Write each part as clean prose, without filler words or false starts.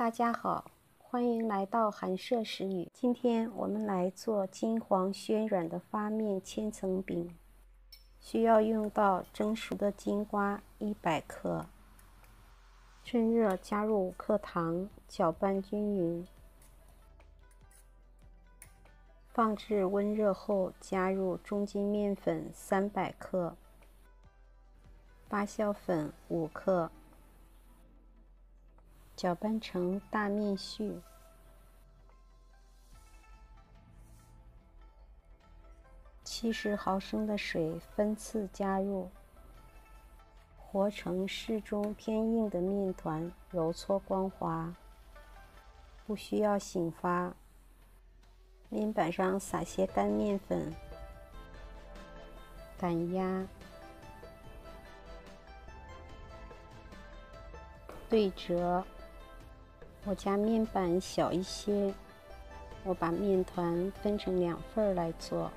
大家好，欢迎来到韩舍食语。今天我们来做金黄暄软的发面千层饼，需要用到蒸熟的金瓜100克，趁热加入5克糖，搅拌均匀。放置温热后，加入中筋面粉300克，发酵粉5克。搅拌成大面絮，70毫升的水分次加入，和成适中偏硬的面团，揉搓光滑，不需要醒发。面板上撒些干面粉，擀压，对折。我家面板小一些，我把面团分成2份来做，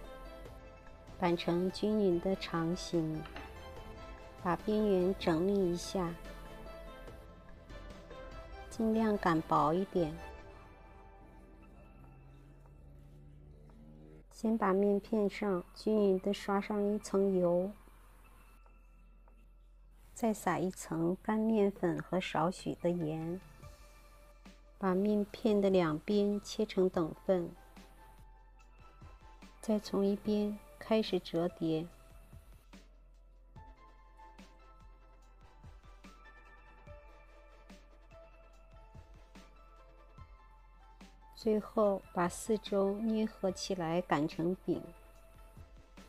擀成均匀的长形，把边缘整理一下，尽量擀薄一点。先把面片上均匀地刷上一层油，再撒一层干面粉和少许的盐。把面片的2边切成等份，再从一边开始折叠，最后把四周捏合起来擀成饼，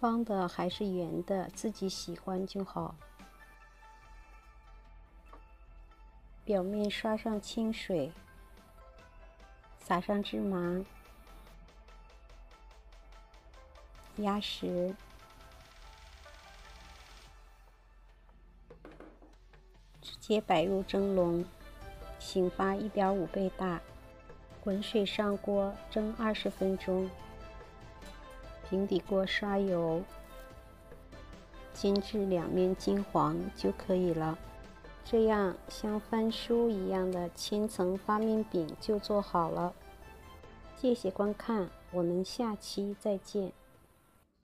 方的还是圆的，自己喜欢就好。表面刷上清水，撒上芝麻、鸭石，直接摆入蒸笼，醒发1.5倍大，滚水上锅蒸20分钟。平底锅刷油，煎至两面金黄就可以了。这样像翻书一样的千层发面饼就做好了。谢谢观看，我们下期再见。